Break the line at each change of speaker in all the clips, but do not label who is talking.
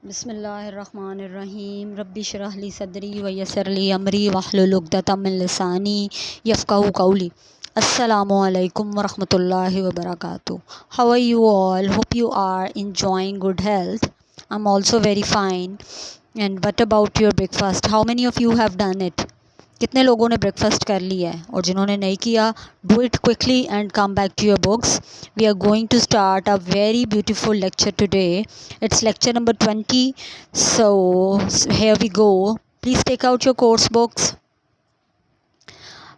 बिस्मिल्लाहिर्रहमानिर्रहीम रब्बि श्रह ली सदरी व यस्सिर ली अमरी वहलुल उक़दतम मिन लिसानी यफ़क़हू क़ौली। अस्सलामु अलैकुम व रहमतुल्लाहि व बरकातुहू। How are you all? Hope you are enjoying good health. I'm also very fine. And what about your breakfast? How many of you have done it? कितने लोगों ने ब्रेकफास्ट कर लिया है? और जिन्होंने नहीं किया, do it quickly and come back to your books. We are going to start a very beautiful lecture today. It's lecture number 20. So here we go. Please take out your course books.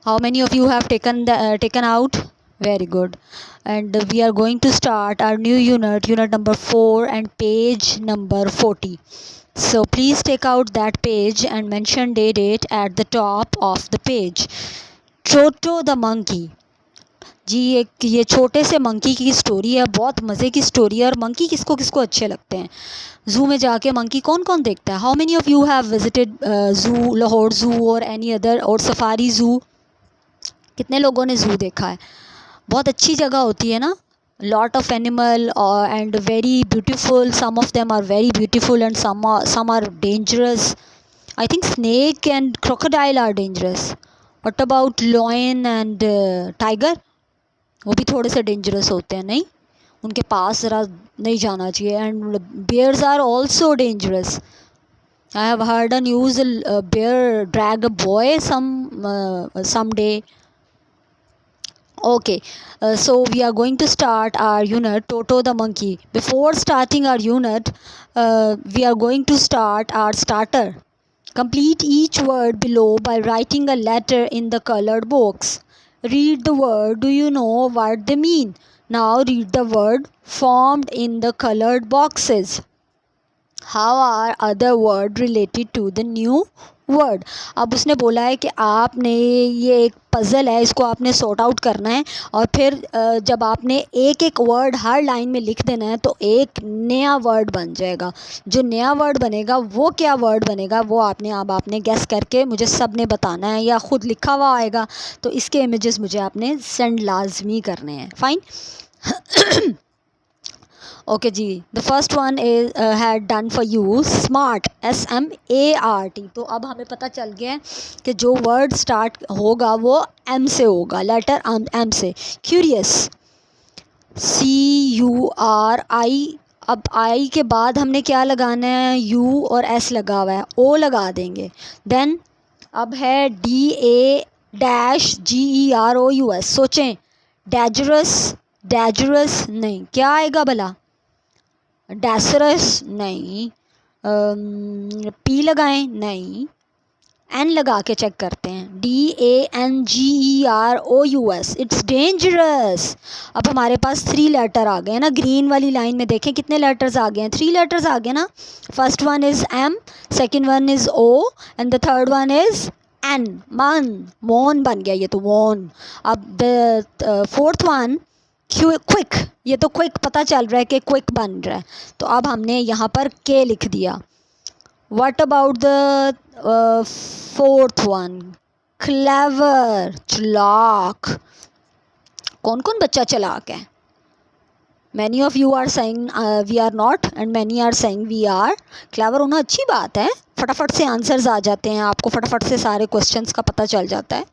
How many of you have taken out? Very good. And we are going to start our new unit number 4 and page number 40. So please take out that page and mention date at the top of the page. Toto the monkey. जी एक ये छोटे से monkey की story है, बहुत मज़े की story है. और मंकी किसको किसको अच्छे लगते हैं? ज़ू में जाके मंकी कौन कौन देखता है? How many of you have visited zoo, Lahore zoo और एनी अदर और सफारी ज़ू? कितने लोगों ने ज़ू देखा है? बहुत अच्छी जगह होती है ना. Lot of animal and very beautiful. Some of them are very beautiful and some are dangerous. I think snake and crocodile are dangerous. What about lion and tiger? वो भी थोड़े से डेंजरस होते हैं, नहीं? उनके पास ज़रा नहीं जाना चाहिए. And bears are also dangerous. I have heard a news, bear drag a boy some day. Okay, so we are going to start our unit Toto the monkey. Before starting our unit, we are going to start our starter. Complete each word below by writing a letter in the colored box. Read the word. Do you know what they mean? Now read the word formed in the colored boxes. How are other word related to the new word? अब उसने बोला है कि आपने ये एक puzzle है, इसको आपने सॉर्ट आउट करना है और फिर जब आपने एक एक वर्ड हर लाइन में लिख देना है तो एक नया वर्ड बन जाएगा. जो नया वर्ड बनेगा वो क्या वर्ड बनेगा वो आपने गेस करके मुझे सब ने बताना है, या ख़ुद लिखा हुआ आएगा तो इसके इमेजेस मुझे आपने सेंड लाजमी करने हैं. फाइन. ओके जी, the first one is had done for you smart, SMART. तो अब हमें पता चल गया है कि जो वर्ड स्टार्ट होगा वो M से होगा, लेटर M से. Curious, CURI. अब I के बाद हमने क्या लगाना है? U और S लगा हुआ है, O लगा देंगे. देन अब है DAGEROUS. सोचें, डेजरस नहीं, क्या आएगा भला? डेसरस नहीं. P लगाएं? नहीं. N लगा के चेक करते हैं. DANGEROUS. It's dangerous. अब हमारे पास 3 लेटर आ गए ना. ग्रीन वाली लाइन में देखें कितने लेटर्स आ गए हैं? 3 लेटर्स आ गए ना. First one is M, second one is O and the third one is N. मोन बन गया ये तो, वॉन. अब द फोर्थ वन क्विक. ये तो क्विक पता चल रहा है कि क्विक बन रहा है, तो अब हमने यहाँ पर के लिख दिया. What about the fourth one? Clever, चालाक. कौन कौन बच्चा चालाक है? Many of you are saying we are not and many are saying we are. Clever होना अच्छी बात है, फटाफट से आंसर्स आ जाते हैं आपको, फटाफट से सारे क्वेश्चंस का पता चल जाता है.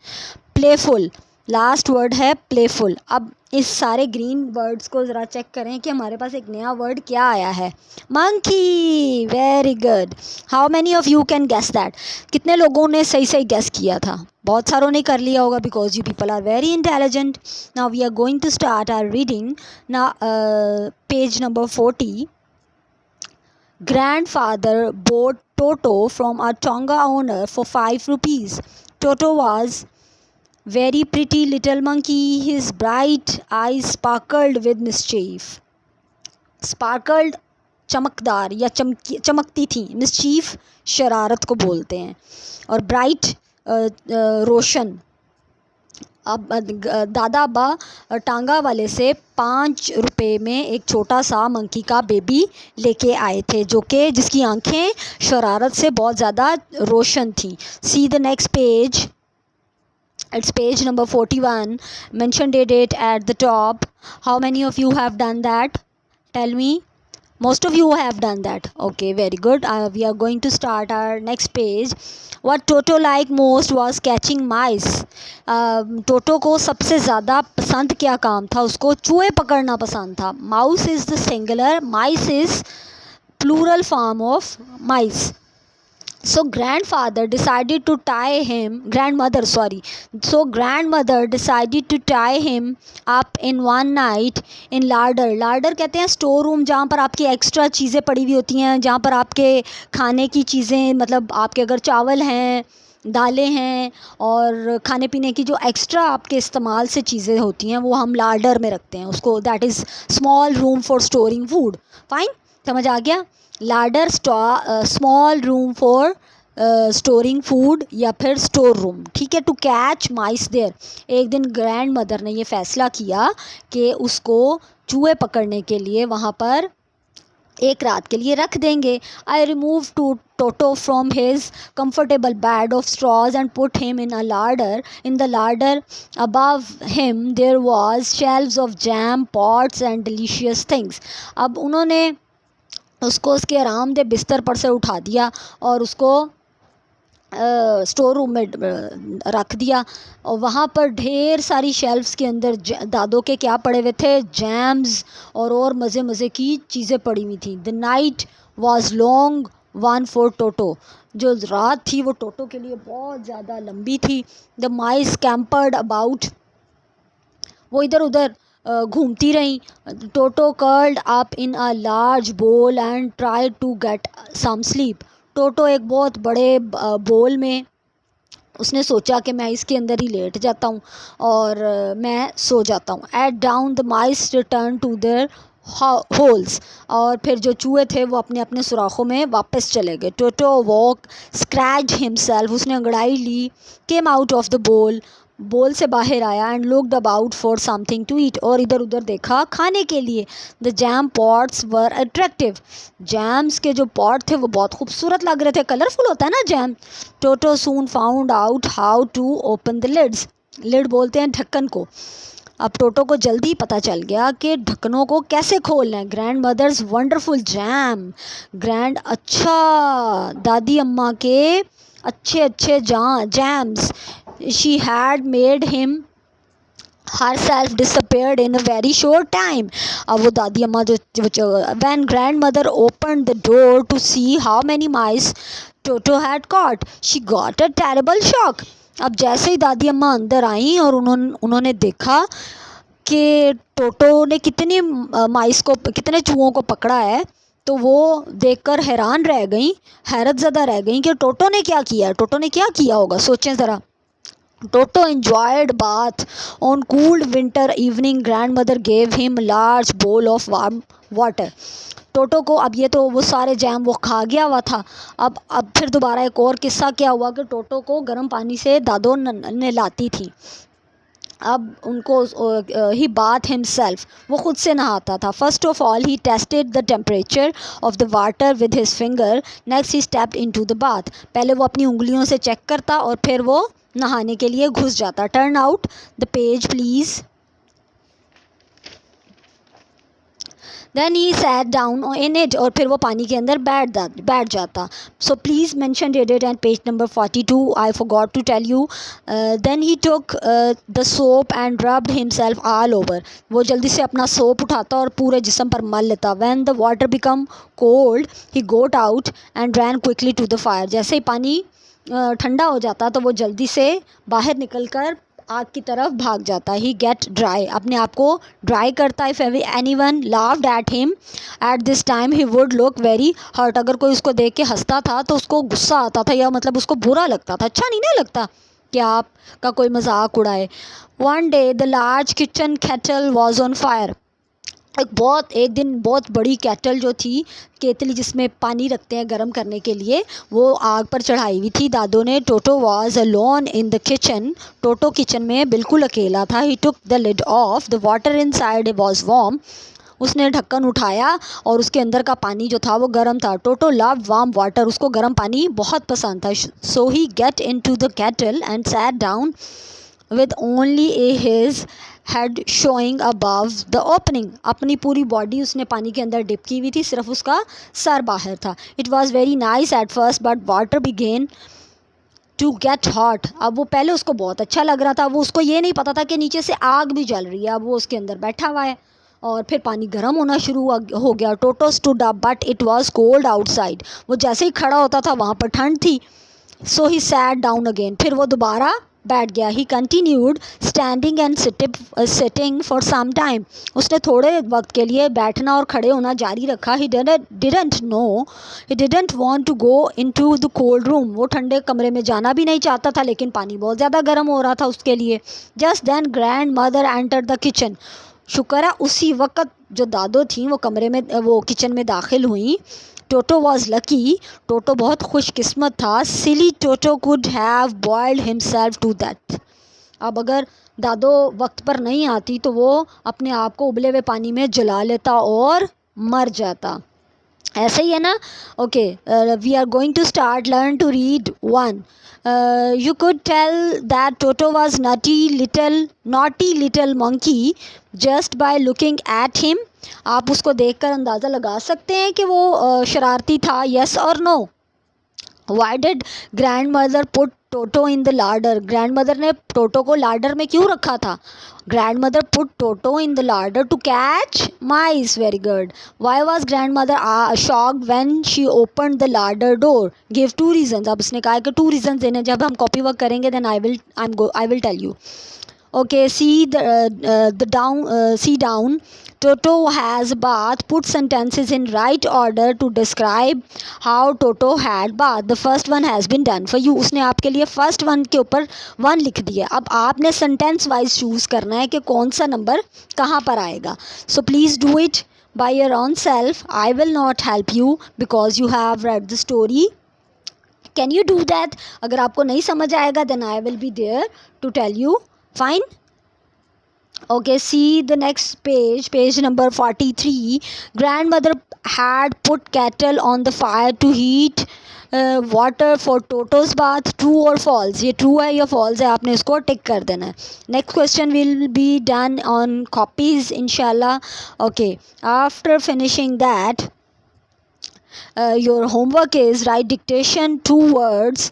प्लेफुल, लास्ट वर्ड है प्लेफुल. अब इस सारे ग्रीन वर्ड्स को ज़रा चेक करें कि हमारे पास एक नया वर्ड क्या आया है. Monkey. Very good. How many of you can guess that? कितने लोगों ने सही सही गेस किया था? बहुत सारों ने कर लिया होगा because you people are very intelligent. Now we are going to start our reading. ना page number 40. Grandfather bought Toto from a Tonga owner for 5 rupees. Toto was very pretty little monkey. His bright eyes sparkled with mischief. Sparkled चमकदार या चमकती थी. Mischief शरारत को बोलते हैं, और bright रोशन. अब दादा अब्बा टांगा वाले से 5 रुपये में एक छोटा सा मंकी का बेबी लेके आए थे, जिसकी आंखें शरारत से बहुत ज़्यादा रोशन थी. See the next page. It's page number 41. Mention date at the top. How many of you have done that? Tell me. Most of you have done that. Okay, very good. We are going to start our next page. What Toto liked most was catching mice. टोटो को सबसे ज़्यादा पसंद क्या काम था? उसको चूहे पकड़ना पसंद था. Mouse is the singular, mice is plural form of mice. So grandmother decided to tie him up in one night in larder कहते हैं स्टोर रूम, जहाँ पर आपकी एक्स्ट्रा चीज़ें पड़ी हुई होती हैं, जहाँ पर आपके खाने की चीज़ें, मतलब आपके अगर चावल हैं, दालें हैं और खाने पीने की जो एक्स्ट्रा आपके इस्तेमाल से चीज़ें होती हैं वो हम लार्डर में रखते हैं उसको. That is small room for storing food. Fine, समझ आ गया. Larder small room for storing food या फिर स्टोर रूम. ठीक है. To catch mice there. एक दिन ग्रैंड मदर ने ये फैसला किया कि उसको चूहे पकड़ने के लिए वहाँ पर एक रात के लिए रख देंगे. I remove toto from his comfortable bed of straws and put him in a larder. In the larder above him there was shelves of jam, pots and delicious things. अब उन्होंने उसको उसके आरामदेह बिस्तर पर से उठा दिया और उसको स्टोर रूम में रख दिया. और वहाँ पर ढेर सारी शेल्फ्स के अंदर दादों के क्या पड़े हुए थे? जैम्स और मज़े मज़े की चीज़ें पड़ी हुई थी. The night was long one for Toto. जो रात थी वो टोटो के लिए बहुत ज़्यादा लंबी थी. The mice scampered about. वो इधर उधर घूमती रहीं. Toto curled up in a large bowl and try to get some sleep. Toto एक बहुत बड़े बोल में उसने सोचा कि मैं इसके अंदर ही लेट जाता हूँ और मैं सो जाता हूँ. Ate down the mice return to their holes. और फिर जो चूहे थे वो अपने अपने सुराखों में वापस चले गए. Toto woke scratch himself. उसने अंगड़ाई ली. Came out of the bowl से बाहर आया. And looked about for something to eat. और इधर उधर देखा खाने के लिए. The jam pots were attractive. Jams के जो पॉट थे वो बहुत खूबसूरत लग रहे थे. कलरफुल होता है ना jam. Toto soon found out how to open the lids. Lid बोलते हैं ढक्कन को. अब टोटो को जल्दी पता चल गया कि ढक्कनों को कैसे खोलना है. Grandmother's wonderful jam. दादी अम्मा के अच्छे अच्छे jams. She had made him herself disappeared in a very short time. अब वो दादी अम्मा जो when grandmother opened the door to see how many mice Toto had caught, she got a terrible shock. अब जैसे ही दादी अम्मा अंदर आई और उन्होंने देखा कि टोटो ने कितने चूहों को पकड़ा है, तो वो देखकर हैरत ज़दा रह गई कि टोटो ने क्या किया होगा. सोचें ज़रा. Toto enjoyed bath on cool winter evening. Grandmother gave him large bowl of warm water. टोटो को अब ये तो वो सारे जैम वो खा गया हुआ था. अब फिर दोबारा एक और किस्सा क्या हुआ कि टोटो को गर्म पानी से दादो नहलाती थी. अब उनको ही बाथ हिमसेल्फ. वो खुद से नहाता था. First of all he tested the temperature of the water with his finger. Next he stepped into the bath. पहले वो अपनी उंगलियों से चेक करता और फिर वो नहाने के लिए घुस जाता. Turn out the page please. Then he sat down in it. और फिर वो पानी के अंदर बैठ जाता. So please mention dated and page number 42. I forgot to tell you. Then he took the soap and rubbed himself all over. वो जल्दी से अपना सोप उठाता और पूरे जिस्म पर मल लेता. When the water become cold he got out and ran quickly to the fire. जैसे ही पानी ठंडा हो जाता तो वो जल्दी से बाहर निकलकर आग की तरफ भाग जाता. He get dry. अपने आप को ड्राई करता. If anyone laughed at him at this time he would look very hurt. अगर कोई उसको देख के हंसता था तो उसको गुस्सा आता था, या मतलब उसको बुरा लगता था. अच्छा नहीं ना लगता कि आपका कोई मजाक उड़ाए. One day the large kitchen kettle was on fire. एक दिन बहुत बड़ी केटल जो थी, केतली जिसमें पानी रखते हैं गर्म करने के लिए, वो आग पर चढ़ाई हुई थी दादों ने. Toto was alone in the kitchen. Toto kitchen में बिल्कुल अकेला था. He took the lid off. The water inside was warm. उसने ढक्कन उठाया और उसके अंदर का पानी जो था वो गर्म था. Toto loved warm water. उसको गर्म पानी बहुत पसंद था. So he get into the kettle and sat down with only his head showing above the opening. अपनी पूरी बॉडी उसने पानी के अंदर डिप की हुई थी, सिर्फ उसका सर बाहर था. It was very nice at first but water began to get hot. अब वो पहले उसको बहुत अच्छा लग रहा था, वो उसको ये नहीं पता था कि नीचे से आग भी जल रही है. अब वो उसके अंदर बैठा हुआ है और फिर पानी गर्म होना शुरू हो गया. Toto stood up but it was cold outside. वो जैसे ही खड़ा होता था वहाँ पर ठंड थी. So he sat down again. फिर वो दोबारा बैठ गया. He continued standing and sitting for some time. उसने थोड़े वक्त के लिए बैठना और खड़े होना जारी रखा. He didn't want to go into the cold room. वो ठंडे कमरे में जाना भी नहीं चाहता था, लेकिन पानी बहुत ज़्यादा गर्म हो रहा था उसके लिए. Just then grandmother enter the kitchen. शुक्र है उसी वक्त जो दादो थी वो किचन में दाखिल हुई. Toto was lucky. टोटो बहुत खुशकिस्मत था. Silly Toto could have boiled himself to death. अब अगर दादो वक्त पर नहीं आती तो वो अपने आप को उबले हुए पानी में जला लेता और मर जाता. ऐसे ही है ना. Okay, we are going to start learn to read one. You could tell that Toto was naughty little monkey just by looking at him. आप उसको देखकर अंदाज़ा लगा सकते हैं कि वो शरारती था. Yes or no? Why did grandmother put Toto in the larder? grandmother ने टोटो को लार्डर में क्यों रखा था? grandmother put Toto in the larder to catch mice. Very good. Why was grandmother shocked when she opened the larder door? Give two reasons. अब उसने कहा कि two reasons देने. जब हम कॉपी वर्क करेंगे then I will tell you. Okay, see down. Toto has bath. Put sentences in right order to describe how Toto had bath. The first one has been done for you. उसने आपके लिए first one के ऊपर 1 लिख दिया. अब आपने sentence wise choose करना है कि कौन सा नंबर कहाँ पर आएगा. So please do it by your own self. I will not help you because you have read the story. Can you do that? अगर आपको नहीं समझ आएगा then I will be there to tell you. Fine? Okay, see the next page number 43. Grandmother had put kettle on the fire to heat water for Toto's bath. True or false? ये true है या false है, आपने इसको tick कर देना है. Next question will be done on copies inshallah. Okay, after finishing that, your homework is write dictation 2 words,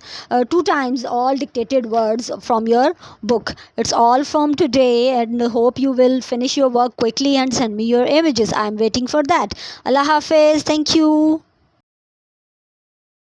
2 times all dictated words from your book. It's all from today and hope you will finish your work quickly and send me your images. I am waiting for that. Allah Hafiz. Thank you.